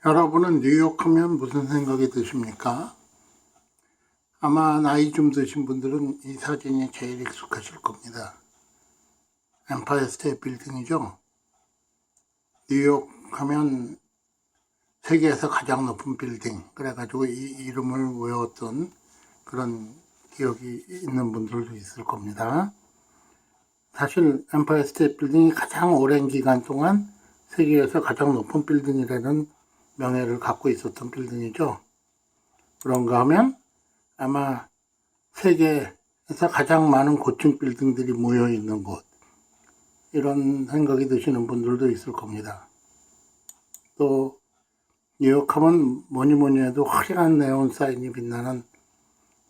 여러분은 뉴욕 하면 무슨 생각이 드십니까? 아마 나이 좀 드신 분들은 이 사진이 제일 익숙하실 겁니다. 엠파이어 스테이트 빌딩이죠. 뉴욕 하면 세계에서 가장 높은 빌딩, 그래가지고 이 이름을 외웠던 그런 기억이 있는 분들도 있을 겁니다. 사실 엠파이어 스테이트 빌딩이 가장 오랜 기간 동안 세계에서 가장 높은 빌딩이라는 명예를 갖고 있었던 빌딩이죠. 그런가 하면 아마 세계에서 가장 많은 고층 빌딩들이 모여 있는 곳, 이런 생각이 드시는 분들도 있을 겁니다. 또 뉴욕하면 뭐니 해도 화려한 네온 사인이 빛나는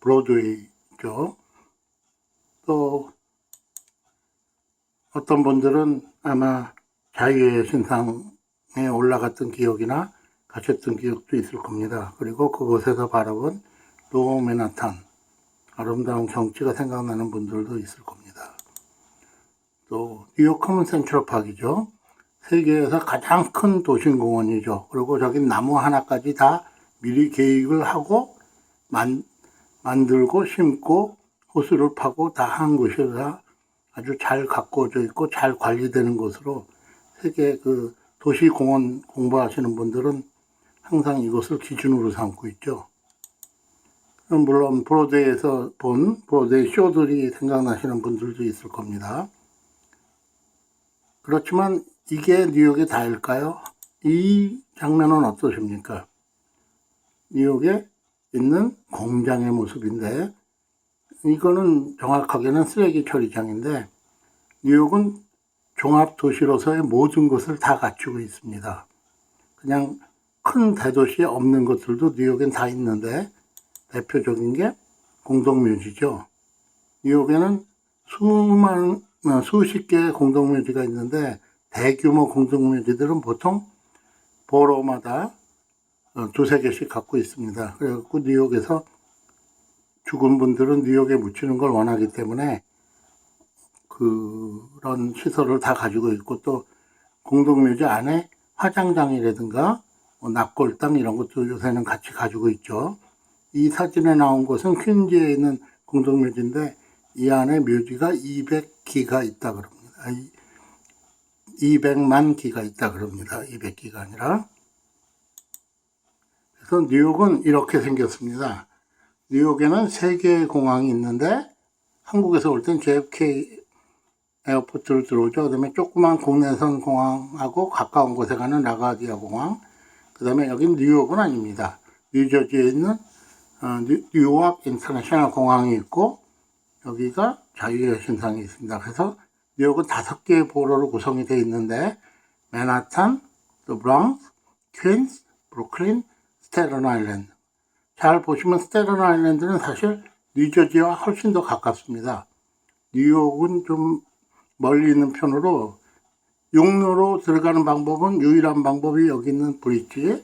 브로드웨이죠. 또 어떤 분들은 아마 자유의 신상에 올라갔던 기억이나 가셨던 기억도 있을 겁니다. 그리고 그곳에서 바라본 로우 맨하탄, 아름다운 경치가 생각나는 분들도 있을 겁니다. 또 뉴욕하면 센트럴파크이죠. 세계에서 가장 큰 도심공원이죠. 그리고 저기 나무 하나까지 다 미리 계획을 하고 만들고 심고 호수를 파고 다 한 곳이라 아주 잘 가꾸어져 있고 잘 관리되는 곳으로 세계 그 도시공원 공부하시는 분들은 항상 이것을 기준으로 삼고 있죠. 물론 브로드웨이에서 본 브로드웨이 쇼들이 생각나시는 분들도 있을 겁니다. 그렇지만 이게 뉴욕의 다일까요? 이 장면은 어떠십니까? 뉴욕에 있는 공장의 모습인데, 이거는 정확하게는 쓰레기 처리장인데, 뉴욕은 종합도시로서의 모든 것을 다 갖추고 있습니다. 그냥 큰 대도시에 없는 것들도 뉴욕엔 다 있는데, 대표적인 게 공동묘지죠. 뉴욕에는 수십 개의 공동묘지가 있는데, 대규모 공동묘지들은 보통 보로마다 두세 개씩 갖고 있습니다. 그래갖고 뉴욕에서 죽은 분들은 뉴욕에 묻히는 걸 원하기 때문에 그런 시설을 다 가지고 있고, 또 공동묘지 안에 화장장이라든가 납골당 이런 것도 요새는 같이 가지고 있죠. 이 사진에 나온 곳은 퀸즈에 있는 공동묘지인데 이 안에 묘지가 200기가 있다 그럽니다. 200만 기가 있다 그럽니다. 200기가 아니라. 그래서 뉴욕은 이렇게 생겼습니다. 뉴욕에는 3개의 공항이 있는데 한국에서 올 땐 JFK 에어포트를 들어오죠. 그 다음에 조그만 국내선 공항하고 가까운 곳에 가는 라가디아 공항. 그 다음에 여긴 뉴욕은 아닙니다. 뉴저지에 있는 뉴욕 인터내셔널 공항이 있고, 여기가 자유의 신상이 있습니다. 그래서 뉴욕은 5개의 보로로 구성이 되어 있는데, 맨하탄, 또 브랑스, 퀸스, 브루클린, 스테튼 아일랜드. 잘 보시면 스테튼 아일랜드는 사실 뉴저지와 훨씬 더 가깝습니다. 뉴욕은 좀 멀리 있는 편으로 육로로 들어가는 방법은 유일한 방법이 여기 있는 브릿지,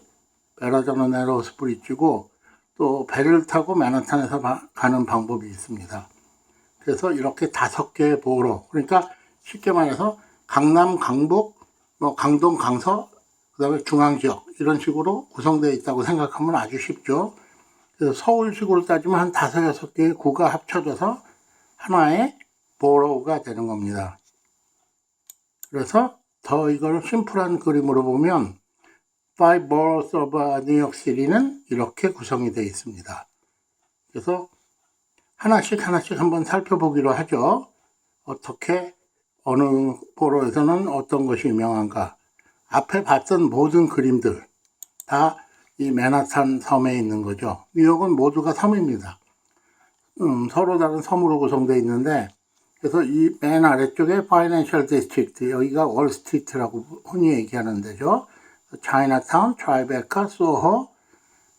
베라자노 네로스 브릿지고, 또 배를 타고 맨하탄에서 가는 방법이 있습니다. 그래서 이렇게 5개의 보로, 그러니까 쉽게 말해서 강남, 강북, 강동, 강서, 그 다음에 중앙지역 이런 식으로 구성되어 있다고 생각하면 아주 쉽죠. 그래서 서울식으로 따지면 한 5, 6개의 구가 합쳐져서 하나의 보로가 되는 겁니다. 그래서 더 이걸 심플한 그림으로 보면 Five boroughs of New York City는 이렇게 구성이 되어 있습니다. 그래서 하나씩 한번 살펴보기로 하죠. 어떻게 어느 보로에서는 어떤 것이 유명한가. 앞에 봤던 모든 그림들 다 이 맨하탄 섬에 있는 거죠. 뉴욕은 모두가 섬입니다. 서로 다른 섬으로 구성되어 있는데, 그래서 이 맨 아래쪽에 파이낸셜 디스트릭트, 여기가 월스트리트라고 흔히 얘기하는 데죠. 차이나타운, 트라이베카, 소호.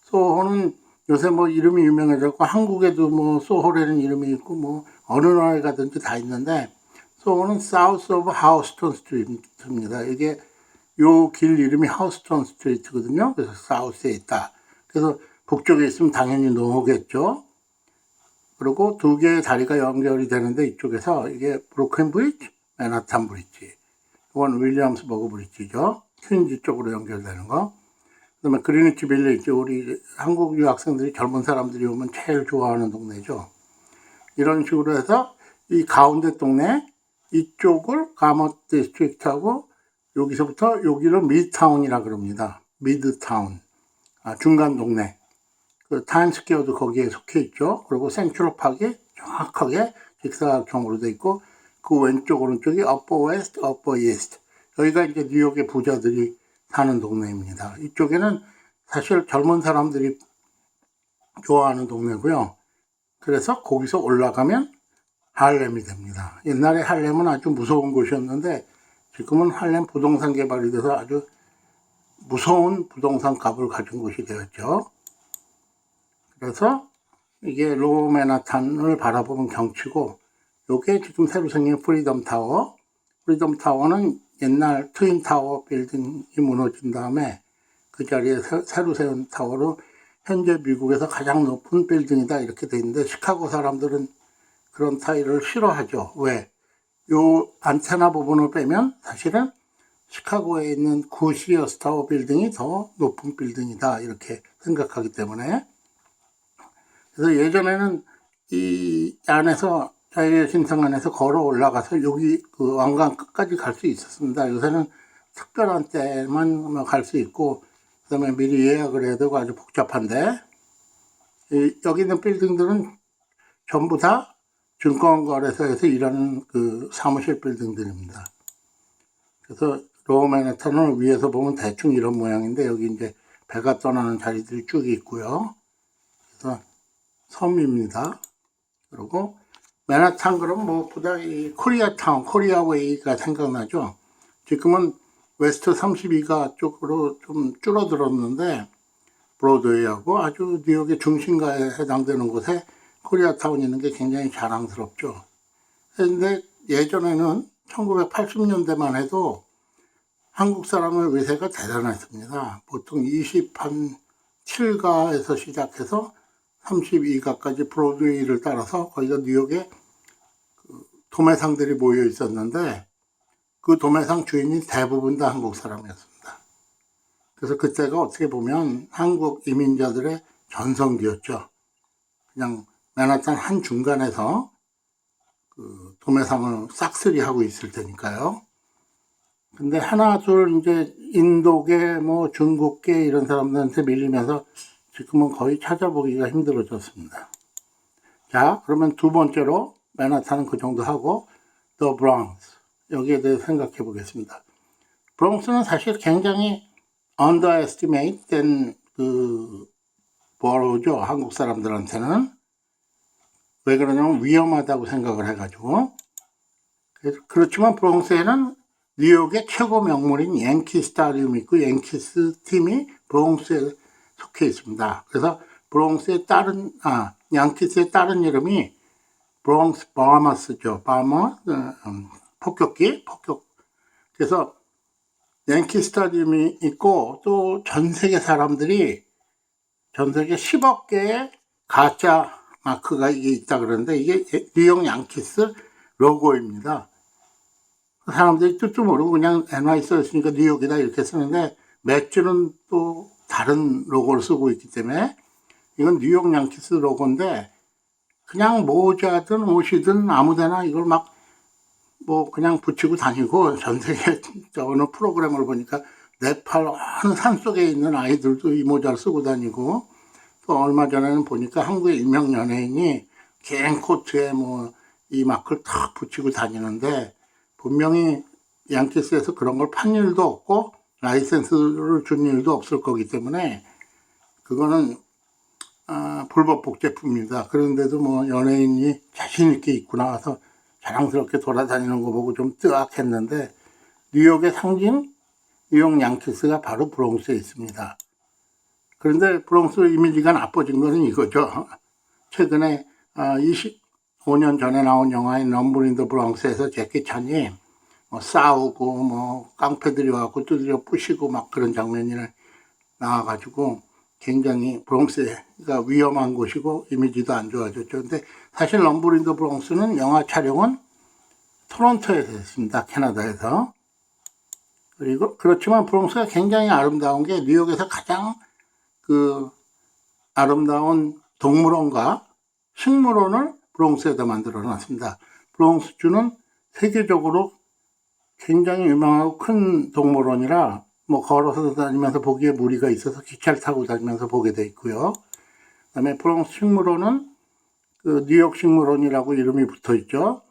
소호는 요새 이름이 유명해졌고, 한국에도 소호라는 이름이 있고, 어느 나라에 가든지 다 있는데, 소호는 사우스 오브 하우스톤 스트리트입니다. 이게 요 길 이름이 하우스톤 스트리트거든요. 그래서 사우스에 있다. 그래서 북쪽에 있으면 당연히 노호겠죠. 그리고 2개의 다리가 연결이 되는데, 이쪽에서 이게 브루클린 브리지, 맨하탄 브리지. 이건 윌리엄스버그 브리지죠. 퀸즈 쪽으로 연결되는 거. 그다음에 그리니치 빌리지, 우리 한국 유학생들이 젊은 사람들이 오면 제일 좋아하는 동네죠. 이런 식으로 해서 이 가운데 동네 이쪽을 가머 디스트릭트하고 여기서부터 여기를 미드타운이라 그럽니다. 미드타운, 중간 동네. 그 타임스퀘어도 거기에 속해 있죠. 그리고 센트럴파크이 정확하게 직사각형으로 돼 있고 그 왼쪽 오른쪽이 어퍼 웨스트, 어퍼 이스트. 여기가 이제 뉴욕의 부자들이 사는 동네입니다. 이쪽에는 사실 젊은 사람들이 좋아하는 동네고요. 그래서 거기서 올라가면 할렘이 됩니다. 옛날에 할렘은 아주 무서운 곳이었는데 지금은 할렘 부동산 개발이 돼서 아주 무서운 부동산 값을 가진 곳이 되었죠. 그래서 이게 로우 맨하탄을 바라보는 경치고, 요게 지금 새로 생긴 프리덤 타워. 프리덤 타워는 옛날 트윈 타워 빌딩이 무너진 다음에 그 자리에 새로 세운 타워로 현재 미국에서 가장 높은 빌딩이다 이렇게 돼 있는데, 시카고 사람들은 그런 타일을 싫어하죠. 왜? 요 안테나 부분을 빼면 사실은 시카고에 있는 구시어스 타워 빌딩이 더 높은 빌딩이다 이렇게 생각하기 때문에. 그래서 예전에는 이 안에서 자유의 신상 안에서 걸어 올라가서 여기 그 왕관 끝까지 갈 수 있었습니다. 요새는 특별한 때만 갈 수 있고, 그다음에 미리 예약을 해야 되고 아주 복잡한데, 여기 있는 빌딩들은 전부 다 증권거래소에서 일하는 그 사무실 빌딩들입니다. 그래서 로우 맨하탄을 위에서 보면 대충 이런 모양인데, 여기 이제 배가 떠나는 자리들이 쭉 있고요. 그래서 섬입니다. 그리고 맨하탄 그럼 무엇보다 이 코리아타운, 코리아웨이가 생각나죠. 지금은 웨스트 32가 쪽으로 좀 줄어들었는데, 브로드웨이하고 아주 뉴욕의 중심가에 해당되는 곳에 코리아타운이 있는 게 굉장히 자랑스럽죠. 그런데 예전에는 1980년대만 해도 한국 사람의 위세가 대단했습니다. 보통 27가에서 시작해서 32가까지 브로드웨이를 따라서 거기가 뉴욕에 도매상들이 모여 있었는데, 그 도매상 주인이 대부분 다 한국 사람이었습니다. 그래서 그때가 어떻게 보면 한국 이민자들의 전성기였죠. 그냥 맨하탄 한 중간에서 그 도매상을 싹쓸이하고 있을 테니까요. 근데 하나 둘 이제 인도계 뭐 중국계 이런 사람들한테 밀리면서 지금은 거의 찾아보기가 힘들어졌습니다. 자, 그러면 두 번째로 맨하탄은 그 정도 하고 더 브롱스, 여기에 대해서 생각해 보겠습니다. 브롱스는 사실 굉장히 underestimate 된 그 보로죠. 한국 사람들한테는. 왜 그러냐면 위험하다고 생각을 해가지고. 그렇지만 브롱스에는 뉴욕의 최고 명물인 양키 스타디움이 있고, 양키스 팀이 브롱스에 속해 있습니다. 그래서 브롱스의 다른, 양키스의 다른 이름이 브롱스 바마스죠. 바마, 폭격기, 폭격. 그래서 양키 스타디움이 있고, 또 전 세계 사람들이 전 세계 10억 개의 가짜 마크가 이게 있다 그러는데, 이게 뉴욕 양키스 로고입니다. 사람들이 뜻도 모르고 그냥 NY 써있으니까 뉴욕이다 이렇게 쓰는데, 맥주는 또 다른 로고를 쓰고 있기 때문에 이건 뉴욕 양키스 로고인데, 그냥 모자든 옷이든 아무데나 이걸 막 뭐 그냥 붙이고 다니고, 전 세계 어느 프로그램을 보니까 네팔 어느 산속에 있는 아이들도 이 모자를 쓰고 다니고, 또 얼마 전에는 보니까 한국의 유명 연예인이 긴 코트에 뭐 이 마크를 탁 붙이고 다니는데, 분명히 양키스에서 그런 걸 판 일도 없고 라이센스를 준 일도 없을 거기 때문에 그거는 불법복 제품입니다. 그런데도 뭐 연예인이 자신 있게 입고 나와서 자랑스럽게 돌아다니는 거 보고 좀 뜨악했는데, 뉴욕의 상징 뉴욕 양키스가 바로 브롱스에 있습니다. 그런데 브롱스 이미지가 나빠진 거는 이거죠. 최근에 25년 전에 나온 영화인 럼블 인 더 브롱스에서 제키 찬이 뭐 싸우고 뭐 깡패들이 와서 두드려 부시고 막 그런 장면이 나와가지고 굉장히 브롱스가 위험한 곳이고 이미지도 안 좋아졌죠. 근데 사실 럼블 인 더 브롱스는 영화 촬영은 토론토에서 했습니다. 캐나다에서. 그리고 그렇지만 브롱스가 굉장히 아름다운 게 뉴욕에서 가장 그 아름다운 동물원과 식물원을 브롱스에다 만들어 놨습니다. 브롱스주는 세계적으로 굉장히 유명하고 큰 동물원이라 뭐 걸어서 다니면서 보기에 무리가 있어서 기차를 타고 다니면서 보게 돼 있고요. 그다음에 브롱스 식물원은 그 뉴욕 식물원이라고 이름이 붙어 있죠.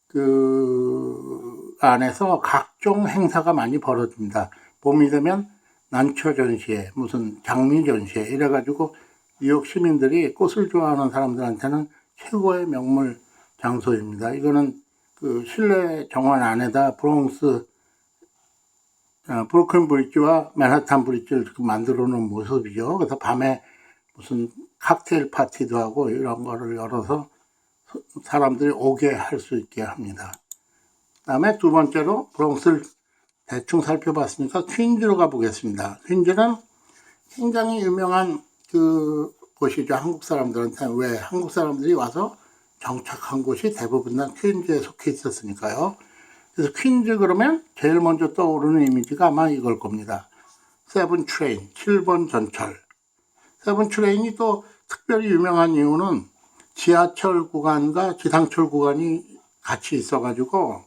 그 안에서 각종 행사가 많이 벌어집니다. 봄이 되면 난초 전시회, 무슨 장미 전시회 이래가지고 뉴욕 시민들이 꽃을 좋아하는 사람들한테는 최고의 명물 장소입니다. 이거는 그 실내 정원 안에다 브롱스 브루클린 브릿지와 맨하탄 브릿지를 만들어 놓은 모습이죠. 그래서 밤에 무슨 칵테일 파티도 하고 이런 거를 열어서 사람들이 오게 할 수 있게 합니다. 그 다음에 두 번째로 브롱스를 대충 살펴봤으니까 퀸즈로 가보겠습니다. 퀸즈는 굉장히 유명한 그 곳이죠. 한국 사람들한테. 왜? 한국 사람들이 와서 정착한 곳이 대부분 다 퀸즈에 속해 있었으니까요. 그래서 퀸즈 그러면 제일 먼저 떠오르는 이미지가 아마 이걸 겁니다. 세븐 트레인, 7번 전철. 세븐 트레인이 또 특별히 유명한 이유는 지하철 구간과 지상철 구간이 같이 있어가지고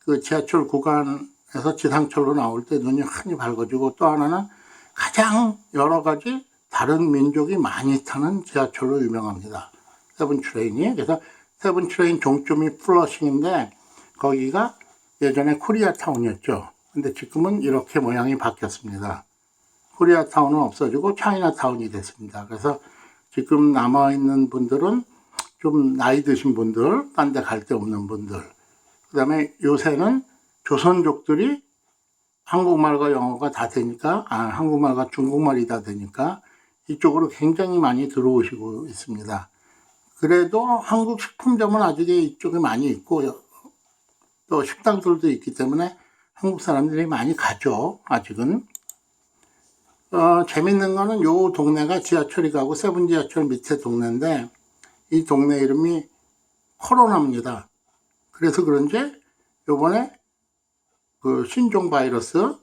그 지하철 구간에서 지상철로 나올 때 눈이 환히 밝아지고, 또 하나는 가장 여러 가지 다른 민족이 많이 타는 지하철로 유명합니다. 세븐 트레인이. 그래서 세븐 트레인 종점이 플러싱인데 거기가 예전에 코리아타운이었죠. 근데 지금은 이렇게 모양이 바뀌었습니다. 코리아타운은 없어지고 차이나타운이 됐습니다. 그래서 지금 남아있는 분들은 좀 나이 드신 분들, 딴 데 갈 데 없는 분들, 그 다음에 요새는 조선족들이 한국말과 영어가 다 되니까, 한국말과 중국말이 다 되니까 이쪽으로 굉장히 많이 들어오시고 있습니다. 그래도 한국 식품점은 아직 이쪽에 많이 있고 또 식당들도 있기 때문에 한국 사람들이 많이 가죠. 아직은. 재밌는 거는 요 동네가 지하철이 가고 세븐 지하철 밑에 동네인데 이 동네 이름이 코로나입니다. 그래서 그런지 요번에 그 신종 바이러스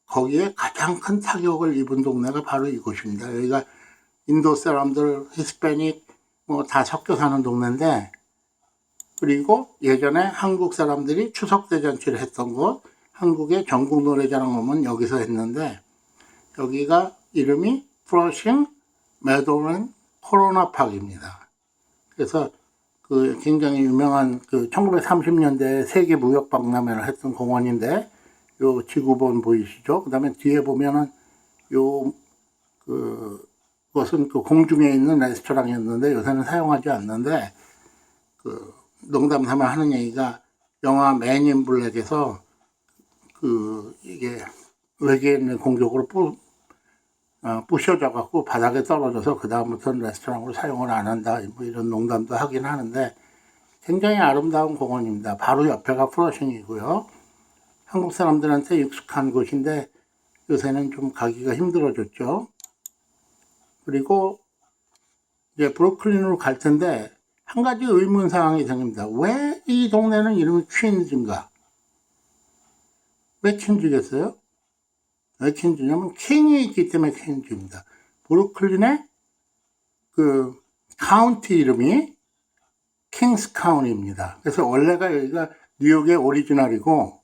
거기에 가장 큰 타격을 입은 동네가 바로 이곳입니다. 여기가 인도 사람들, 히스패닉 뭐 다 섞여 사는 동네인데, 그리고 예전에 한국 사람들이 추석 대잔치를 했던 곳, 한국의 전국 노래자랑 오면 여기서 했는데 여기가 이름이 플러싱 메도랜 코로나 파크입니다. 그래서 그 굉장히 유명한 그 1930년대 세계 무역 박람회를 했던 공원인데, 요 지구본 보이시죠? 그 다음에 뒤에 보면은 그것은 그 공중에 있는 레스토랑이었는데 요새는 사용하지 않는데, 그 농담 삼아 하는 얘기가 영화 맨 인 블랙에서 그 이게 외계인 공격으로 부셔져 갖고 바닥에 떨어져서 그 다음부터는 레스토랑으로 사용을 안 한다, 뭐 이런 농담도 하긴 하는데 굉장히 아름다운 공원입니다. 바로 옆에가 플러싱이고요. 한국 사람들한테 익숙한 곳인데 요새는 좀 가기가 힘들어졌죠. 그리고 이제 브루클린으로 갈 텐데 한 가지 의문사항이 생깁니다. 왜 이 동네는 이름이 퀸즈인가? 왜 퀸즈겠어요? 왜 퀸즈냐면 킹이 있기 때문에 퀸즈입니다. 브루클린의 그 카운티 이름이 킹스 카운티입니다. 그래서 원래가 여기가 뉴욕의 오리지널이고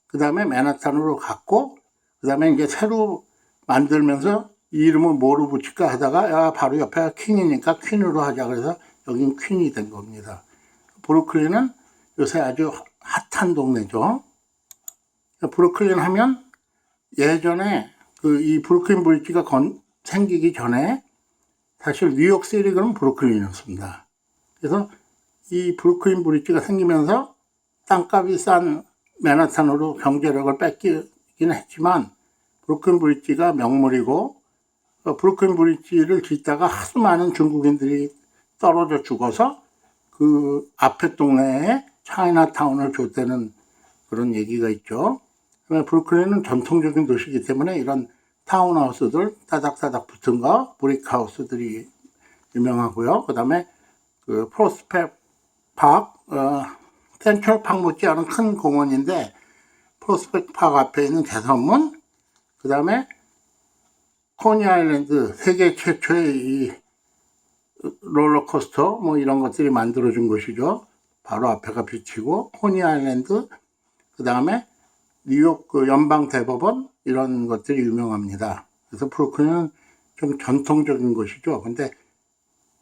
그 다음에 맨하탄으로 갔고 그 다음에 이제 새로 만들면서 이 이름을 뭐로 붙일까 하다가 바로 옆에 퀸이니까 퀸으로 하자 그래서 여긴 퀸이 된 겁니다. 브루클린은 요새 아주 핫한 동네죠. 브루클린 하면 예전에 그 이 브루클린 브릿지가 생기기 전에 사실 뉴욕시티는 브루클린이었습니다. 그래서 이 브루클린 브릿지가 생기면서 땅값이 싼 맨하탄으로 경제력을 뺏기긴 했지만 브루클린 브릿지가 명물이고, 브루클린 브릿지를 짓다가 하도 많은 중국인들이 떨어져 죽어서 그 앞에 동네에 차이나타운을 줬다는 그런 얘기가 있죠. 브루클린은 전통적인 도시이기 때문에 이런 타운하우스들 따닥따닥 붙은 거, 브릭하우스들이 유명하고요. 그 다음에 그 프로스펙 파크, 센트럴 파크 못지않은 큰 공원인데 프로스펙트 파크 앞에 있는 개선문, 그 다음에 코니 아일랜드, 세계 최초의 이 롤러코스터 뭐 이런 것들이 만들어준 곳이죠. 바로 앞에가 비치고 코니 아일랜드, 그 다음에 뉴욕 그 연방 대법원 이런 것들이 유명합니다. 그래서 브루클린은 좀 전통적인 곳이죠. 근데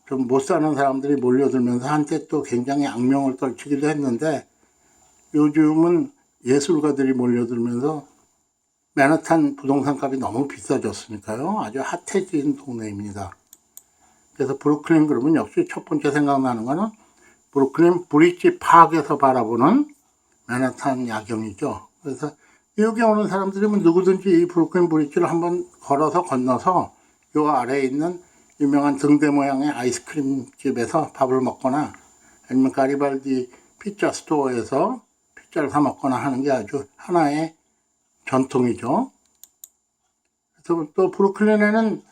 좀 못 사는 사람들이 몰려들면서 한때 또 굉장히 악명을 떨치기도 했는데 요즘은 예술가들이 몰려들면서 맨하탄 부동산 값이 너무 비싸졌으니까요. 아주 핫해진 동네입니다. 그래서 브루클린 그러면 역시 첫 번째 생각나는 거는 브루클린 브릿지 파크에서 바라보는 맨하탄 야경이죠. 그래서 뉴욕에 오는 사람들이면 누구든지 이 브루클린 브릿지를 한번 걸어서 건너서 요 아래에 있는 유명한 등대 모양의 아이스크림 집에서 밥을 먹거나 아니면 가리발디 피자 스토어에서 피자를 사 먹거나 하는 게 아주 하나의 전통이죠. 그래서 또 브루클린에는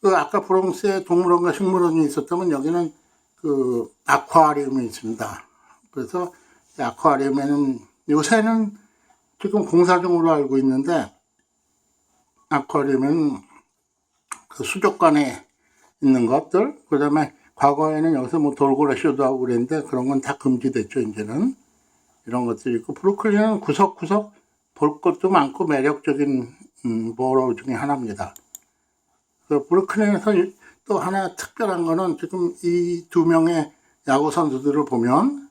그 아까 브롱스에 동물원과 식물원이 있었다면 여기는 그 아쿠아리움이 있습니다. 그래서 아쿠아리움에는 요새는 지금 공사 중으로 알고 있는데 아쿠아리움은 그 수족관에 있는 것들, 그 다음에 과거에는 여기서 뭐 돌고래 쇼도 하고 그랬는데 그런 건 다 금지됐죠. 이제는 이런 것들이 있고 브루클린은 구석구석 볼 것도 많고 매력적인 보러 중에 하나입니다. 그 브루클린에서 또 하나 특별한 거는 지금 이 두 명의 야구 선수들을 보면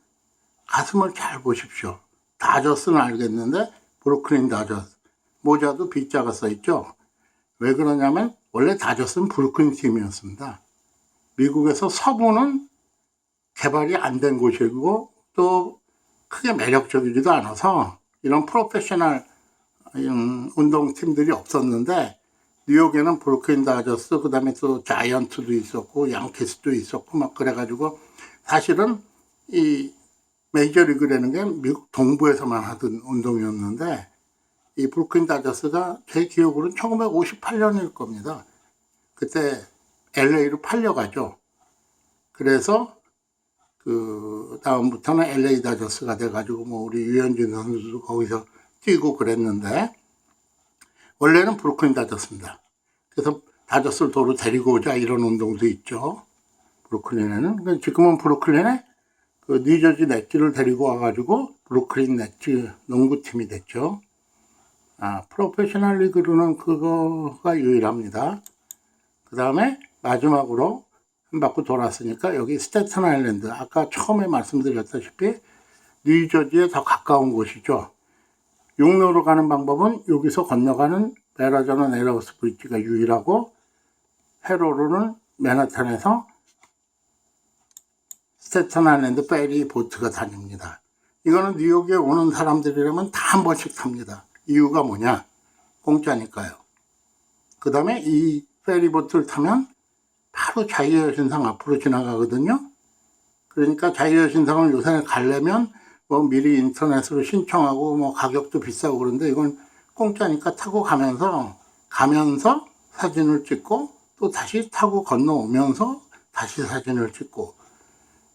가슴을 잘 보십시오. 다저스는 알겠는데 브루클린 다저스 모자도 B자가 써있죠. 왜 그러냐면 원래 다저스는 브루클린 팀이었습니다. 미국에서 서부는 개발이 안 된 곳이고 또 크게 매력적이지도 않아서 이런 프로페셔널 운동팀들이 없었는데 뉴욕에는 브루클린 다저스, 그 다음에 또 자이언트도 있었고 양키스도 있었고 막 그래가지고 사실은 이 메이저리그라는 게 미국 동부에서만 하던 운동이었는데 이 브루클린 다저스가 제 기억으로는 1958년일 겁니다. 그때 LA로 팔려가죠. 그래서 그 다음부터는 LA 다저스가 돼가지고 뭐 우리 유현진 선수도 거기서 뛰고 그랬는데 원래는 브루클린 다저스입니다. 그래서 다저스를 도로 데리고 오자 이런 운동도 있죠. 브루클린에는. 지금은 브루클린에 그 뉴저지 넷츠를 데리고 와가지고 브루클린 넷츠 농구팀이 됐죠. 프로페셔널 리그로는 그거가 유일합니다. 그 다음에 마지막으로 한 바퀴 돌았으니까 여기 스태튼 아일랜드, 아까 처음에 말씀드렸다시피 뉴저지에 더 가까운 곳이죠. 육로로 가는 방법은 여기서 건너가는 베라저너 네러우스 브릿지가 유일하고 회로로는 맨하탄에서 스태튼 아일랜드 페리 보트가 다닙니다. 이거는 뉴욕에 오는 사람들이라면 다 한 번씩 탑니다. 이유가 뭐냐? 공짜니까요. 그 다음에 이 페리보트를 타면 바로 자유여신상 앞으로 지나가거든요. 그러니까 자유여신상을 요새 가려면 뭐 미리 인터넷으로 신청하고 뭐 가격도 비싸고 그런데 이건 공짜니까 타고 가면서 사진을 찍고 또 다시 타고 건너오면서 다시 사진을 찍고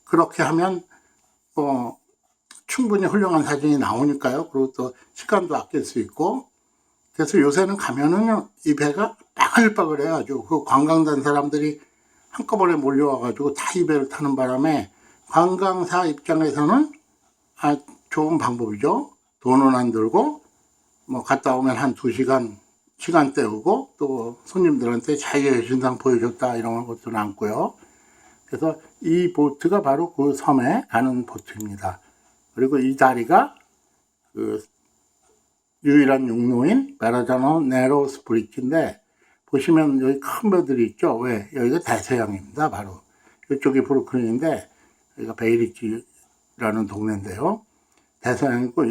그렇게 하면 충분히 훌륭한 사진이 나오니까요. 그리고 또 시간도 아낄 수 있고 그래서 요새는 가면은 이 배가 빠글빠글해요. 아주 그 관광단 사람들이 한꺼번에 몰려와가지고 다 이 배를 타는 바람에 관광사 입장에서는 좋은 방법이죠. 돈은 안 들고 뭐 갔다 오면 한 2시간 시간 때우고 또 손님들한테 자유여신상 보여줬다 이런 것도 남고요. 그래서 이 보트가 바로 그 섬에 가는 보트입니다. 그리고 이 다리가 그 유일한 육로인 베라저너 네로우스 브릿지인데 보시면 여기 큰 배들이 있죠. 왜? 여기가 대서양입니다. 바로 이쪽이 브루클린인데 여기가 베이리지라는 동네인데요. 대서양이고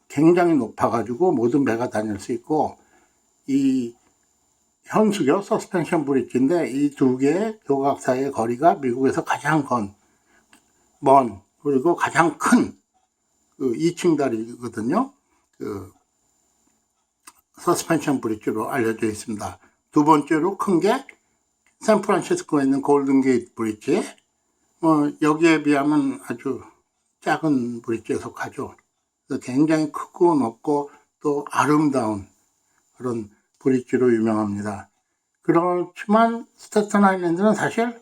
굉장히 높아가지고 모든 배가 다닐 수 있고 이 현수교 서스펜션 브릿지인데 이 두 개의 교각 사이의 거리가 미국에서 가장 먼 그리고 가장 큰 그 2층 다리거든요. 그 서스펜션 브릿지로 알려져 있습니다. 두 번째로 큰 게 샌프란시스코에 있는 골든 게이트 브릿지. 여기에 비하면 아주 작은 브릿지에 속하죠. 그래서 굉장히 크고 높고 또 아름다운 그런 브릿지로 유명합니다. 그렇지만 스태튼 아일랜드는 사실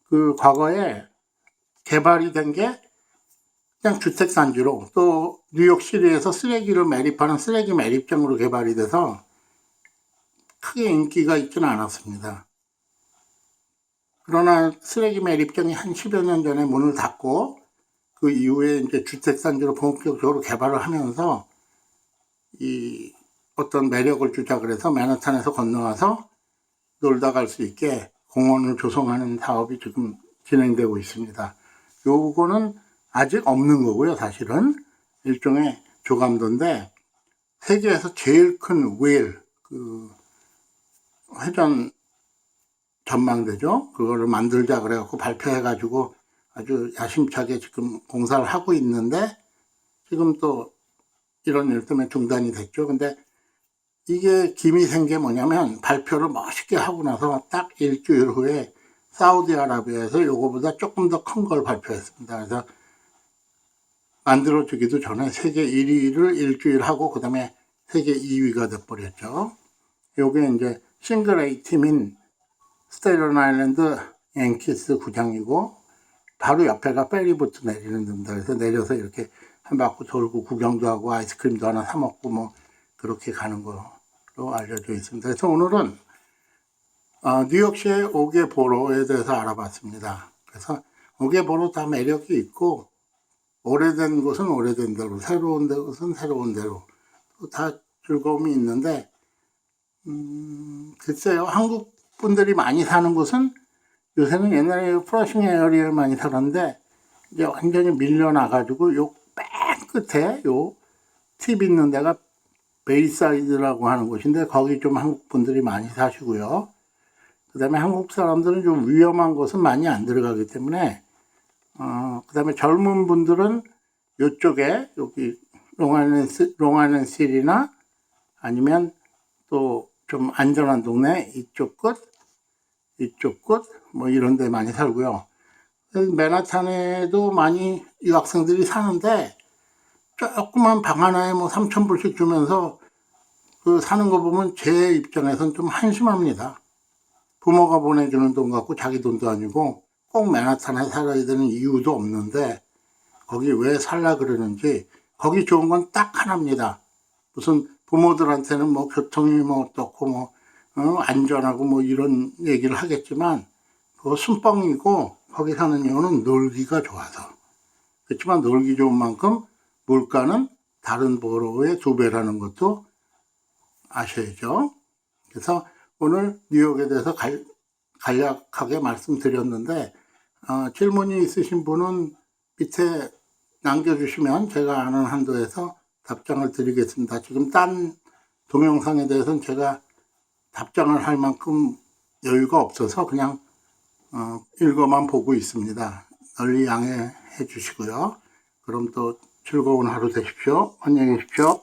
그 과거에 개발이 된 게 그냥 주택단지로, 또 뉴욕시리에서 쓰레기를 매립하는 쓰레기 매립장으로 개발이 돼서 크게 인기가 있지는 않았습니다. 그러나 쓰레기 매립장이 한 10여 년 전에 문을 닫고 그 이후에 이제 주택단지로 본격적으로 개발을 하면서 이 어떤 매력을 주자 그래서 맨하탄에서 건너와서 놀다 갈 수 있게 공원을 조성하는 사업이 지금 진행되고 있습니다. 요거는 아직 없는 거고요. 사실은 일종의 조감도인데 세계에서 제일 큰 웨일, 그 회전 전망대죠. 그거를 만들자 그래갖고 발표해가지고 아주 야심차게 지금 공사를 하고 있는데 지금 또 이런 일 때문에 중단이 됐죠. 근데 이게 김이 생 게 뭐냐면 발표를 멋있게 하고 나서 딱 일주일 후에 사우디아라비아에서 요거보다 조금 더 큰 걸 발표했습니다. 그래서 만들어지기도 전에 세계 1위를 일주일 하고 그 다음에 세계 2위가 돼버렸죠. 요게 이제 싱글 A 팀인 스테튼 아일랜드 양키스 구장이고 바로 옆에가 페리보트 내리는 데입니다. 그래서 내려서 이렇게 한 바퀴 돌고 구경도 하고 아이스크림도 하나 사 먹고 뭐 그렇게 가는 거로 알려져 있습니다. 그래서 오늘은 뉴욕시의 오게보로에 대해서 알아봤습니다. 그래서 오게보로 다 매력이 있고 오래된 곳은 오래된 대로, 새로운 곳은 새로운 대로 또 다 즐거움이 있는데 글쎄요, 한국 분들이 많이 사는 곳은 요새는 옛날에 플러싱 에어리어에 많이 살았는데 이제 완전히 밀려나가지고 요 맨 끝에 요 팁 있는 데가 베이사이드라고 하는 곳인데 거기 좀 한국 분들이 많이 사시고요. 그 다음에 한국 사람들은 좀 위험한 곳은 많이 안 들어가기 때문에 그 다음에 젊은 분들은 요쪽에 여기 롱아일랜드시티나 아니면 또 좀 안전한 동네 이쪽 끝 뭐 이런 데 많이 살고요. 맨하탄에도 많이 유학생들이 사는데 조그만 방 하나에 뭐 3,000불씩 주면서 그 사는 거 보면 제 입장에선 좀 한심합니다. 부모가 보내주는 돈 갖고 자기 돈도 아니고 꼭 맨하탄에 살아야 되는 이유도 없는데 거기 왜 살라 그러는지. 거기 좋은 건 딱 하나입니다. 무슨 부모들한테는 뭐 교통이 뭐 어떻고 뭐 안전하고 뭐 이런 얘기를 하겠지만 그거 순뻥이고 거기 사는 이유는 놀기가 좋아서. 그렇지만 놀기 좋은 만큼 물가는 다른 보로의 2배라는 것도 아셔야죠. 그래서 오늘 뉴욕에 대해서 간략하게 말씀드렸는데 질문이 있으신 분은 밑에 남겨주시면 제가 아는 한도에서 답장을 드리겠습니다. 지금 딴 동영상에 대해서는 제가 답장을 할 만큼 여유가 없어서 그냥 읽어만 보고 있습니다. 널리 양해해 주시고요. 그럼 또 즐거운 하루 되십시오. 안녕히 계십시오.